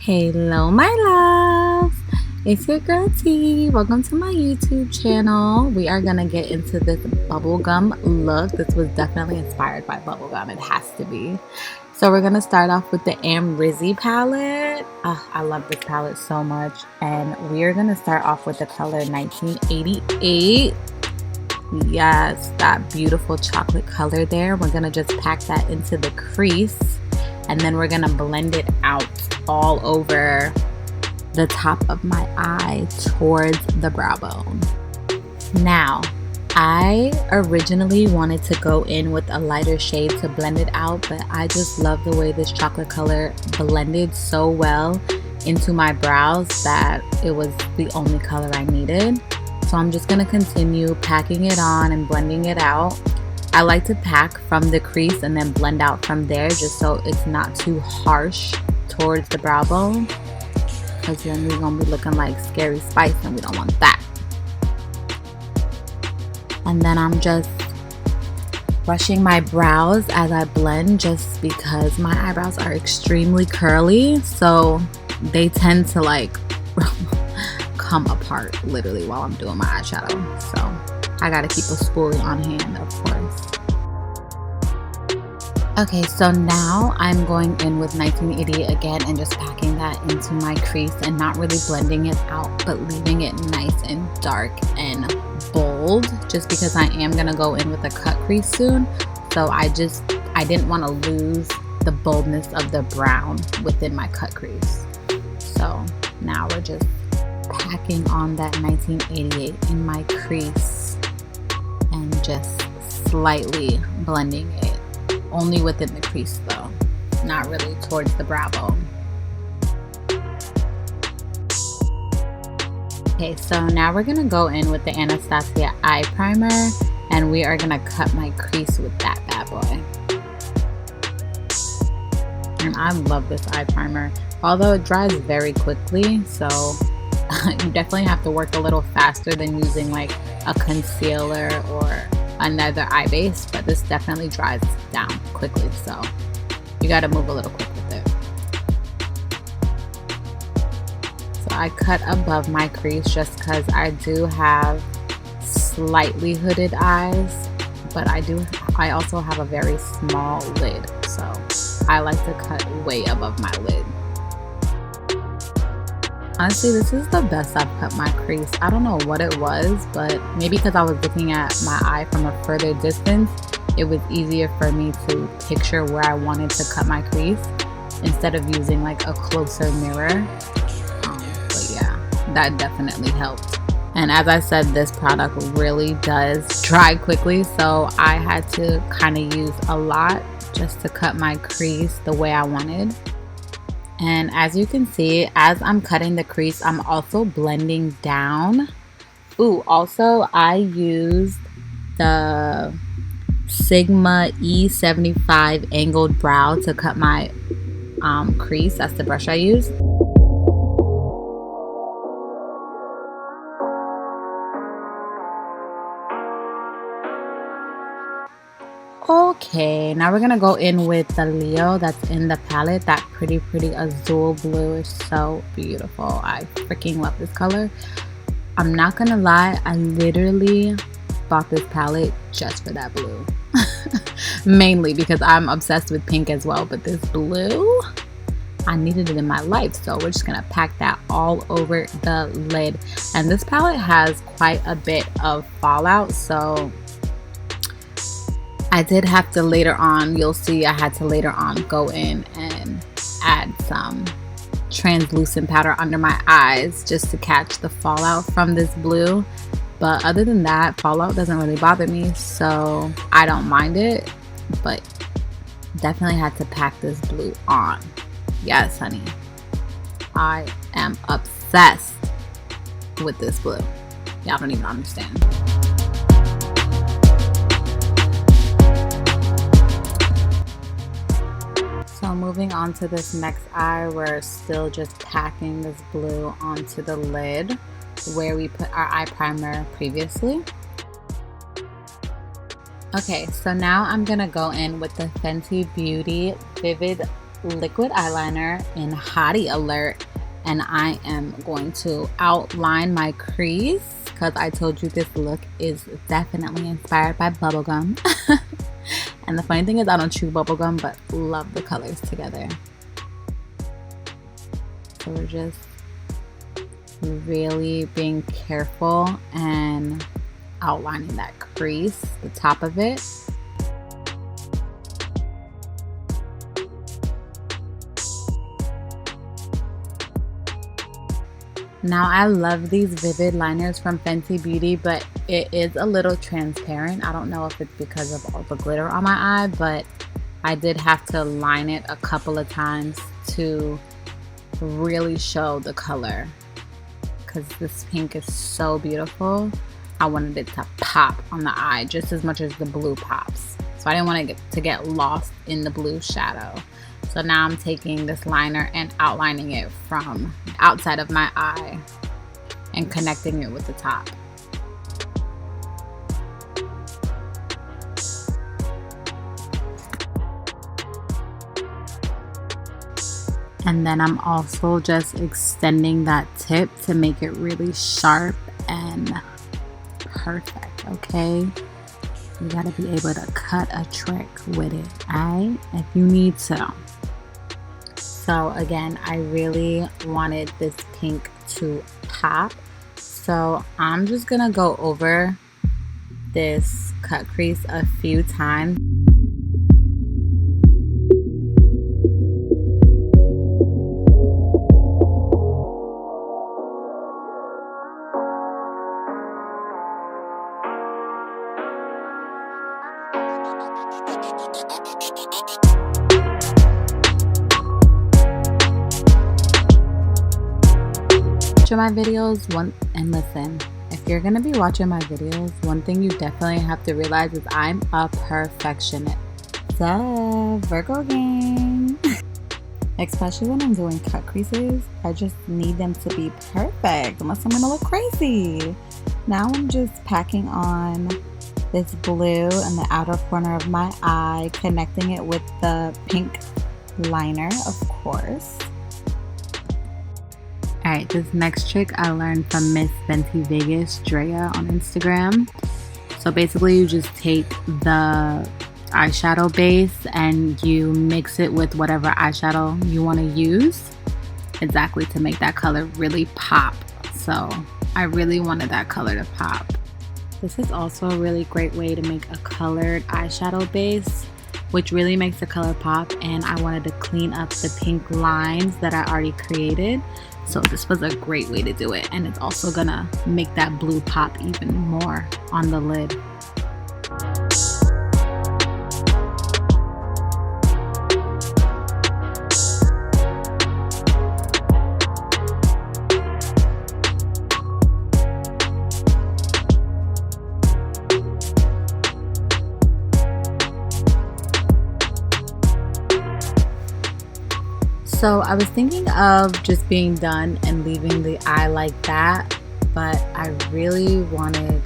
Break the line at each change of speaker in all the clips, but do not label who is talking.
Hello, my loves. It's your girl T. Welcome to my YouTube channel. We are gonna get into this bubblegum look. This was definitely inspired by bubblegum. It has to be. So we're gonna start off with the Amrezy palette. I love this palette so much, and we are gonna start off with the color 1988. Yes, that beautiful chocolate color there. We're gonna just pack that into the crease, and then we're gonna blend it out all over the top of my eye towards the brow bone. Now, I originally wanted to go in with a lighter shade to blend it out, but I just love the way this chocolate color blended so well into my brows that it was the only color I needed. So I'm just going to continue packing it on and blending it out. I like to pack from the crease and then blend out from there just so it's not too harsh towards the brow bone, because then we're going to be looking like Scary Spice and we don't want that. And then I'm just brushing my brows as I blend, just because my eyebrows are extremely curly, so they tend to like come apart literally while I'm doing my eyeshadow. So I gotta keep a spoolie on hand, of course. Okay, so now I'm going in with 1988 again and just packing that into my crease and not really blending it out, but leaving it nice and dark and bold, just because I am gonna go in with a cut crease soon. So I didn't want to lose the boldness of the brown within my cut crease. So now we're just packing on that 1988 in my crease and just slightly blending it, only within the crease though, not really towards the brow bone. Okay, so now we're gonna go in with the Anastasia eye primer, and we are gonna cut my crease with that bad boy. And I love this eye primer, although it dries very quickly, so you definitely have to work a little faster than using like a concealer or another eye base, but this definitely dries down quickly, so you got to move a little quick with it. So I cut above my crease just because I do have slightly hooded eyes, but I also have a very small lid, so I like to cut way above my lid. Honestly, this is the best I've cut my crease. I don't know what it was, but maybe because I was looking at my eye from a further distance, it was easier for me to picture where I wanted to cut my crease instead of using like a closer mirror. But yeah, that definitely helped. And as I said, this product really does dry quickly, so I had to kind of use a lot just to cut my crease the way I wanted. And as you can see, as I'm cutting the crease, I'm also blending down. Ooh, also I used the Sigma E75 angled brow to cut my crease. That's the brush I used. Okay, now we're gonna go in with the Leo that's in the palette. That pretty azul blue is so beautiful. I freaking love this color. I'm not gonna lie, I literally bought this palette just for that blue. Mainly because I'm obsessed with pink as well, but this blue, I needed it in my life, so we're just gonna pack that all over the lid. And this palette has quite a bit of fallout, so I did have to later on, you'll see I had to later on go in and add some translucent powder under my eyes just to catch the fallout from this blue. But other than that, fallout doesn't really bother me, so I don't mind it, but definitely had to pack this blue on. Yes, honey. I am obsessed with this blue. Y'all don't even understand. So moving on to this next eye, we're still just packing this blue onto the lid where we put our eye primer previously. Okay, so now I'm gonna go in with the Fenty Beauty Vivid liquid eyeliner in Hottie Alert, and I am going to outline my crease because I told you this look is definitely inspired by bubblegum. And the funny thing is I don't chew bubblegum, but love the colors together. So we're just really being careful and outlining that crease, the top of it. Now I love these Vivid liners from Fenty Beauty, but it is a little transparent. I don't know if it's because of all the glitter on my eye, but I did have to line it a couple of times to really show the color because this pink is so beautiful. I wanted it to pop on the eye just as much as the blue pops. So I didn't want it to get lost in the blue shadow. So now I'm taking this liner and outlining it from outside of my eye and connecting it with the top. And then I'm also just extending that tip to make it really sharp and perfect, okay? You gotta be able to cut a trick with it, alright? If you need to. So again, I really wanted this pink to pop. So I'm just gonna go over this cut crease a few times. My videos and listen, if you're gonna be watching my videos, one thing you definitely have to realize is I'm a perfectionist. Duh, Virgo gang. Especially when I'm doing cut creases, I just need them to be perfect unless I'm gonna look crazy. Now I'm just packing on this blue in the outer corner of my eye, connecting it with the pink liner, of course. Alright, this next trick I learned from Miss Fenty Vegas, Drea on Instagram. So basically you just take the eyeshadow base and you mix it with whatever eyeshadow you want to use exactly to make that color really pop. So I really wanted that color to pop. This is also a really great way to make a colored eyeshadow base, which really makes the color pop, and I wanted to clean up the pink lines that I already created. So this was a great way to do it, and it's also gonna make that blue pop even more on the lid. So I was thinking of just being done and leaving the eye like that, but I really wanted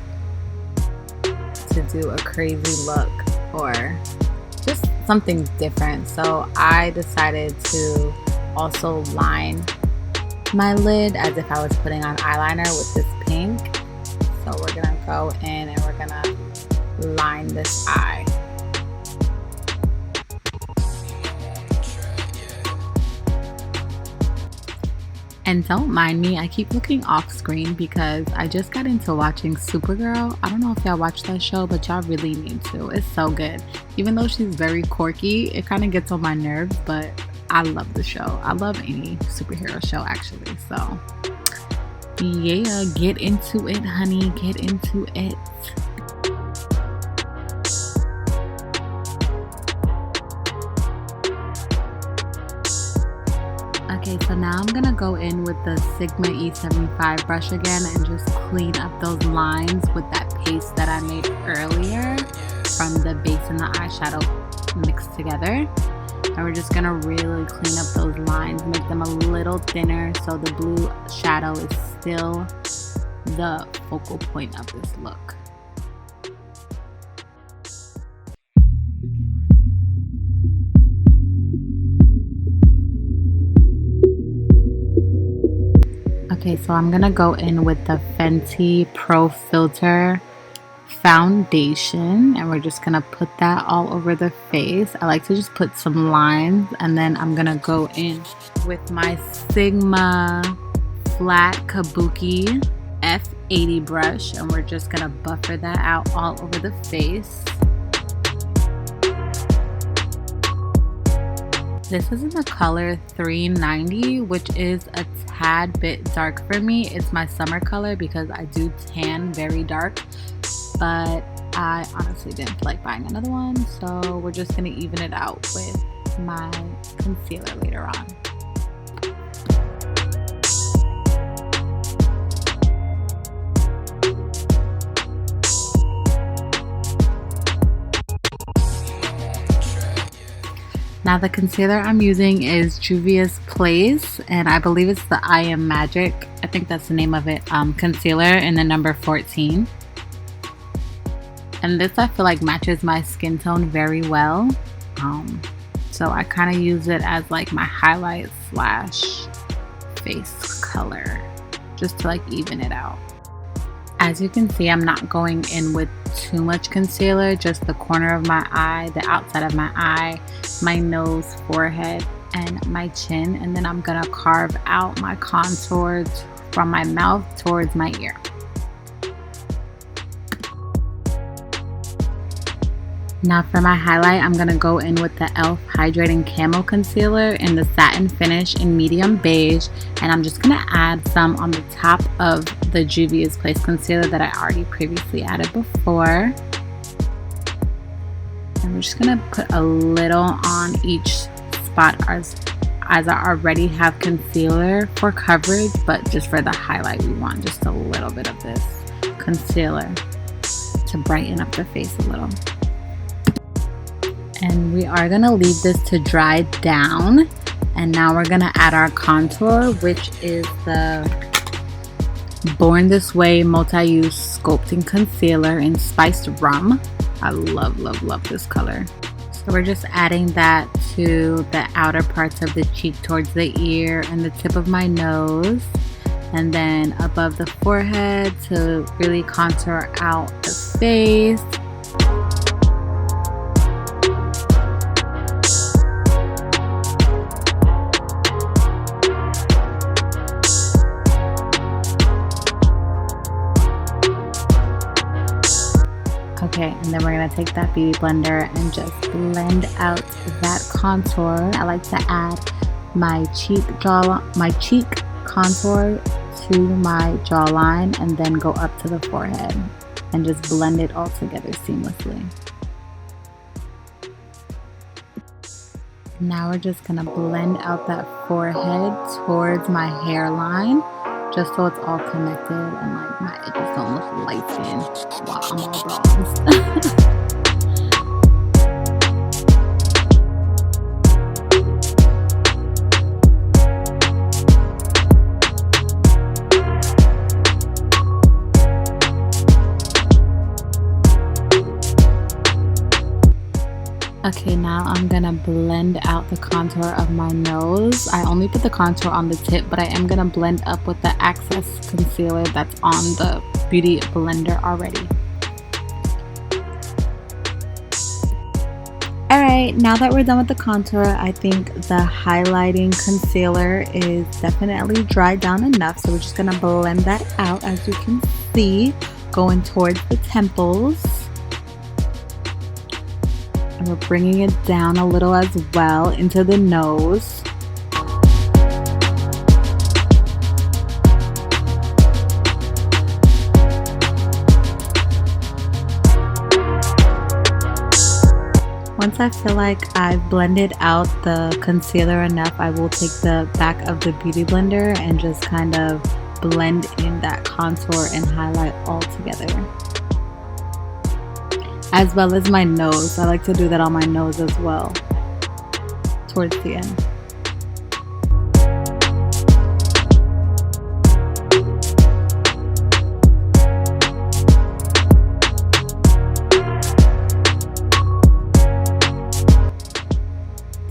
to do a crazy look or just something different. So I decided to also line my lid as if I was putting on eyeliner with this pink. So we're gonna go in and we're gonna line this eye. And don't mind me, I keep looking off screen because I just got into watching Supergirl. I don't know if y'all watch that show, but y'all really need to. It's so good. Even though she's very quirky, it kind of gets on my nerves, but I love the show. I love any superhero show actually. So yeah, get into it, honey. Get into it. Okay, so now I'm gonna go in with the Sigma E75 brush again and just clean up those lines with that paste that I made earlier from the base and the eyeshadow mixed together. And we're just gonna really clean up those lines, make them a little thinner so the blue shadow is still the focal point of this look. Okay, so I'm gonna go in with the Fenty Pro Filter foundation, and we're just gonna put that all over the face. I like to just put some lines, and then I'm gonna go in with my Sigma flat kabuki F80 brush, and we're just gonna buffer that out all over the face. This is in the color 390, which is a tad bit dark for me. It's my summer color because I do tan very dark, but I honestly didn't feel like buying another one, so we're just gonna even it out with my concealer later on. Now the concealer I'm using is Juvia's Place, and I believe it's the I Am Magic, I think that's the name of it, concealer in the number 14. And this I feel like matches my skin tone very well. So I kind of use it as like my highlight slash face color, just to like even it out. As you can see, I'm not going in with too much concealer, just the corner of my eye, the outside of my eye, my nose, forehead, and my chin. And then I'm gonna carve out my contours from my mouth towards my ear. Now for my highlight, I'm gonna go in with the e.l.f. Hydrating Camo Concealer in the satin finish in medium beige, and I'm just gonna add some on the top of the Juvia's Place concealer that I already previously added before. And we're just gonna put a little on each spot as I already have concealer for coverage, but just for the highlight we want just a little bit of this concealer to brighten up the face a little. And we are gonna leave this to dry down, and now we're gonna add our contour, which is the Born This Way Multi-Use Sculpting Concealer in Spiced Rum. I love this color. So we're just adding that to the outer parts of the cheek towards the ear and the tip of my nose, and then above the forehead to really contour out the face. Okay, and then we're gonna take that beauty blender and just blend out that contour. I like to add my cheek contour to my jawline and then go up to the forehead and just blend it all together seamlessly. Now we're just gonna blend out that forehead towards my hairline, just so it's all connected and like my edges don't look light skinned while I'm all bronzed. Okay, now I'm gonna blend out the contour of my nose. I only put the contour on the tip, but I am gonna blend up with the Access concealer that's on the Beauty Blender already. Alright, now that we're done with the contour, I think the highlighting concealer is definitely dried down enough, so we're just gonna blend that out, as you can see, going towards the temples. And we're bringing it down a little as well into the nose. Once I feel like I've blended out the concealer enough, I will take the back of the Beauty Blender and just kind of blend in that contour and highlight all together. As well as my nose. I like to do that on my nose as well, towards the end.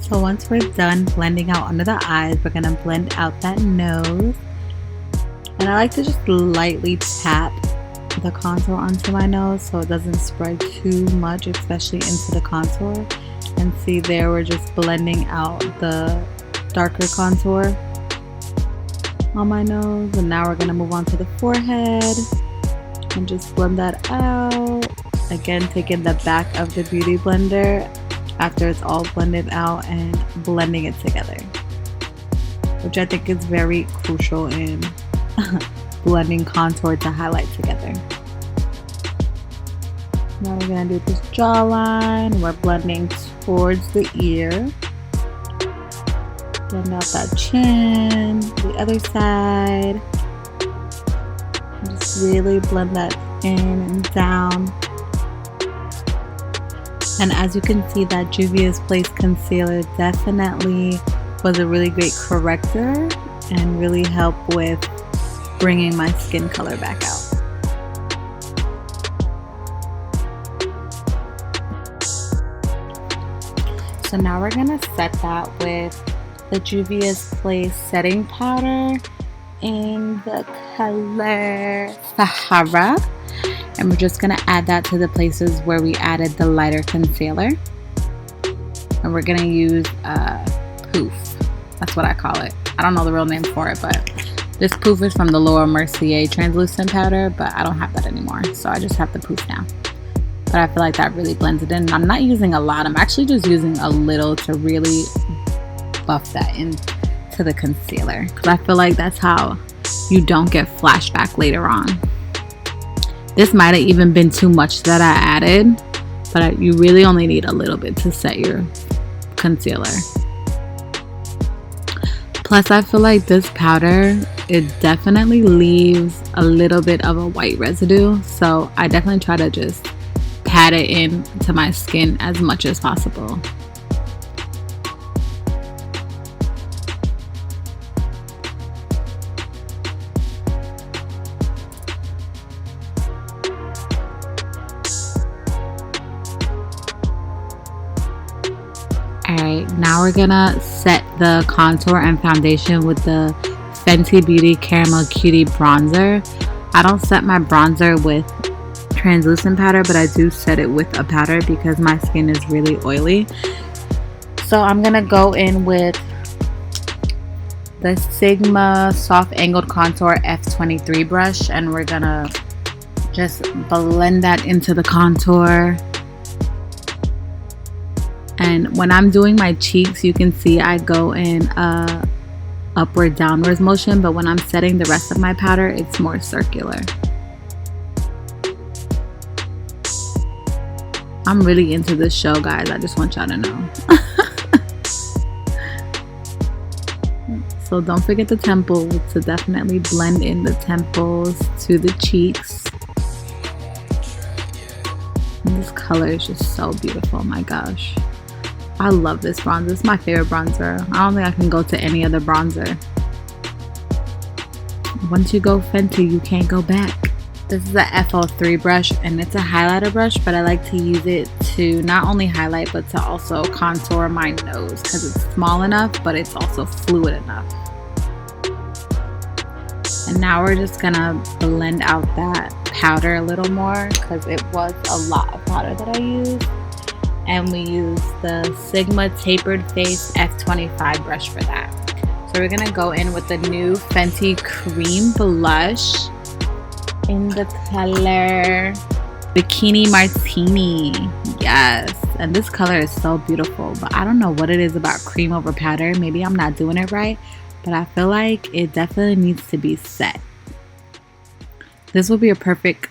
So once we're done blending out under the eyes, we're gonna blend out that nose. And I like to just lightly tap the contour onto my nose so it doesn't spread too much, especially into the contour. And see there, we're just blending out the darker contour on my nose. And now we're going to move on to the forehead and just blend that out. Again, taking the back of the Beauty Blender after it's all blended out and blending it together, which I think is very crucial in blending contour to highlight together. Now we're going to do this jawline. We're blending towards the ear. Blend out that chin, the other side. Just really blend that in and down. And as you can see, that Juvia's Place concealer definitely was a really great corrector and really helped with bringing my skin color back out. So now we're gonna set that with the Juvia's Place setting powder in the color Sahara. And we're just gonna add that to the places where we added the lighter concealer. And we're gonna use Poof. That's what I call it. I don't know the real name for it, but this Poof is from the Laura Mercier translucent powder, but I don't have that anymore, so I just have the Poof now. But I feel like that really blends it in. And I'm not using a lot. I'm actually just using a little to really buff that into the concealer, because I feel like that's how you don't get flashback later on. This might have even been too much that I added, but you really only need a little bit to set your concealer. Plus, I feel like this powder, it definitely leaves a little bit of a white residue, so I definitely try to just pat it in to my skin as much as possible. Alright, now we're gonna set the contour and foundation with the Fenty Beauty Caramel Cutie Bronzer. I don't set my bronzer with translucent powder, but I do set it with a powder because my skin is really oily. So I'm gonna go in with the Sigma Soft Angled Contour F23 brush, and we're gonna just blend that into the contour. And when I'm doing my cheeks, you can see I go in a upward downwards motion, but when I'm setting the rest of my powder, it's more circular. I'm really into this show, guys. I just want y'all to know. So don't forget the temples to definitely blend in the temples to the cheeks. And this color is just so beautiful, my gosh. I love this bronzer. It's my favorite bronzer. I don't think I can go to any other bronzer. Once you go Fenty, you can't go back. This is a F03 brush, and it's a highlighter brush, but I like to use it to not only highlight, but to also contour my nose because it's small enough, but it's also fluid enough. And now we're just gonna blend out that powder a little more because it was a lot of powder that I used. And we use the Sigma Tapered Face F25 brush for that. So we're gonna go in with the new Fenty Cream Blush in the color Bikini Martini. Yes, and this color is so beautiful, but I don't know what it is about cream over powder. Maybe I'm not doing it right, but I feel like it definitely needs to be set. This will be a perfect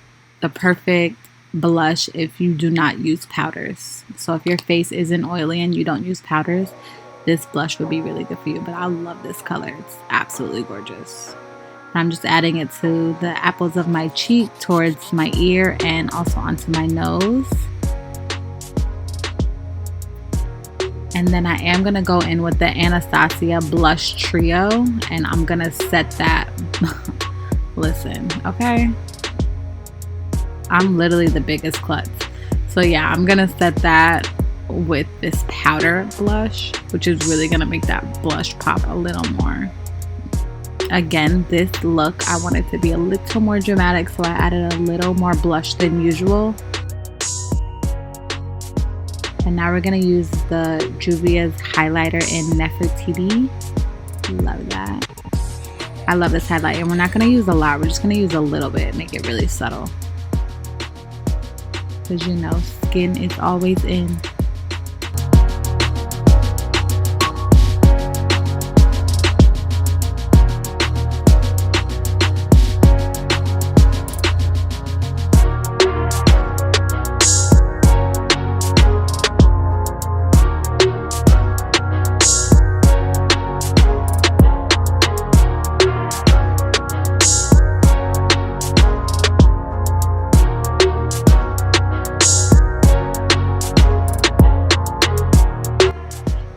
blush if you do not use powders. So if your face isn't oily and you don't use powders, this blush would be really good for you. But I love this color. It's absolutely gorgeous. I'm just adding it to the apples of my cheek, towards my ear, and also onto my nose. And then I am going to go in with the Anastasia Blush Trio, and I'm going to set that. Listen, okay? I'm literally the biggest klutz. So yeah, I'm going to set that with this powder blush, which is really going to make that blush pop a little more. Again, this look, I wanted to be a little more dramatic, so I added a little more blush than usual. And now we're going to use the Juvia's highlighter in Nefertiti. Love that. I love this highlight, and we're not going to use a lot. We're just going to use a little bit, make it really subtle. Because you know, skin is always in.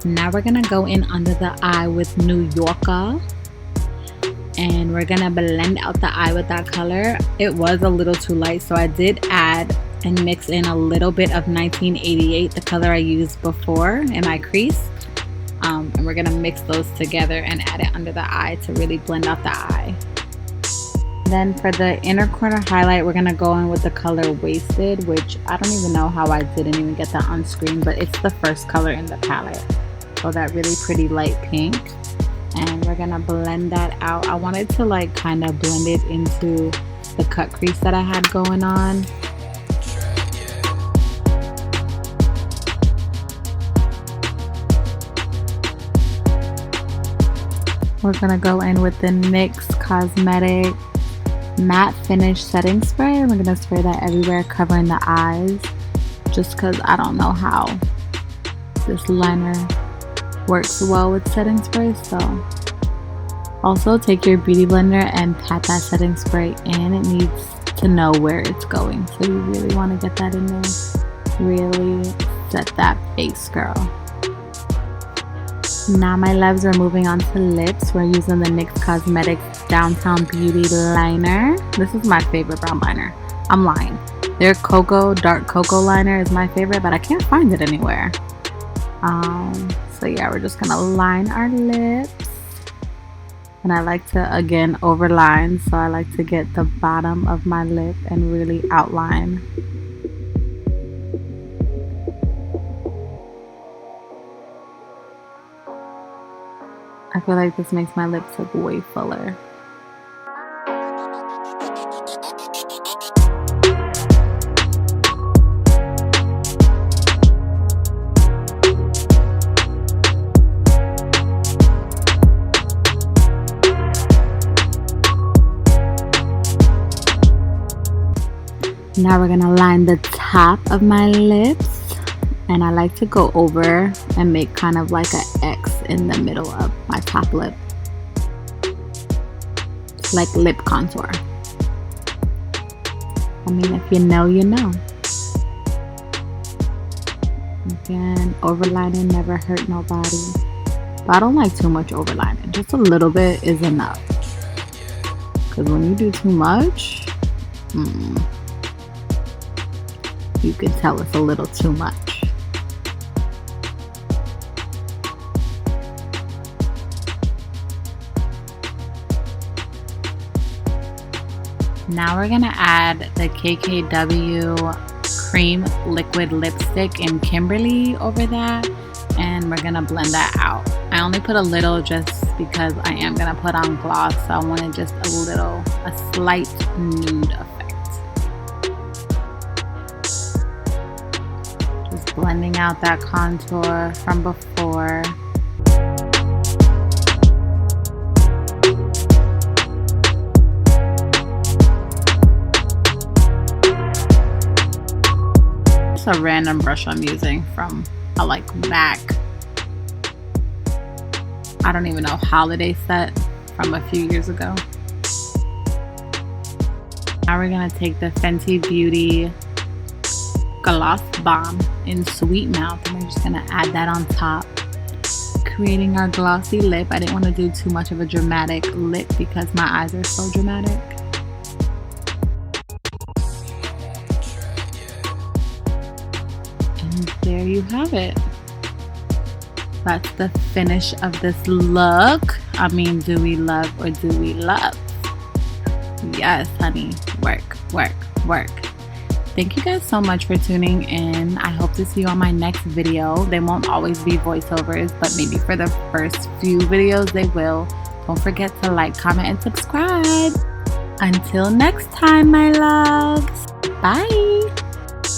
Now we're gonna go in under the eye with New Yorker, and we're gonna blend out the eye with that color. It was a little too light, so I did add and mix in a little bit of 1988, the color I used before, in my crease. And we're gonna mix those together and add it under the eye to really blend out the eye. Then for the inner corner highlight, we're gonna go in with the color Wasted, which I don't even know how I didn't even get that on screen, but it's the first color in the palette. So that really pretty light pink, and we're gonna blend that out. I wanted to like kind of blend it into the cut crease that I had going on. We're gonna go in with the NYX Cosmetic Matte Finish Setting Spray, and we're gonna spray that everywhere, covering the eyes, just because I don't know how this liner works well with setting spray. So also take your beauty blender and pat that setting spray in. It needs to know where it's going, so you really want to get that in there. Really set that face, girl. Now my loves, we're moving on to lips. We're using the NYX Cosmetics Downtown Beauty Liner. This is my favorite brown liner. I'm lying. Their dark cocoa liner is my favorite, but I can't find it anywhere. So yeah, we're just gonna line our lips, and I like to again overline, so I like to get the bottom of my lip and really outline. I feel like this makes my lips look way fuller. Now we're gonna line the top of my lips, and I like to go over and make kind of like an X in the middle of my top lip. It's like lip contour. I mean, if you know, you know. Again, overlining never hurt nobody. But I don't like too much overlining. Just a little bit is enough. Because when you do too much, you can tell it's a little too much. Now we're gonna add the KKW Cream Liquid Lipstick in Kimberly over that, and we're gonna blend that out. I only put a little just because I am gonna put on gloss, so I wanted just a slight nude effect. Blending out that contour from before. It's a random brush I'm using from a back, I don't even know, holiday set from a few years ago. Now we're gonna take the Fenty Beauty Gloss Bomb in Sweet Mouth, and we're just gonna add that on top, creating our glossy lip. I didn't want to do too much of a dramatic lip because my eyes are so dramatic. And there you have it. That's the finish of this look. I mean, do we love or do we love? Yes, honey. Work, work, work. Thank you guys so much for tuning in. I hope to see you on my next video. They won't always be voiceovers, but maybe for the first few videos they will. Don't forget to like, comment, and subscribe. Until next time, my loves. Bye.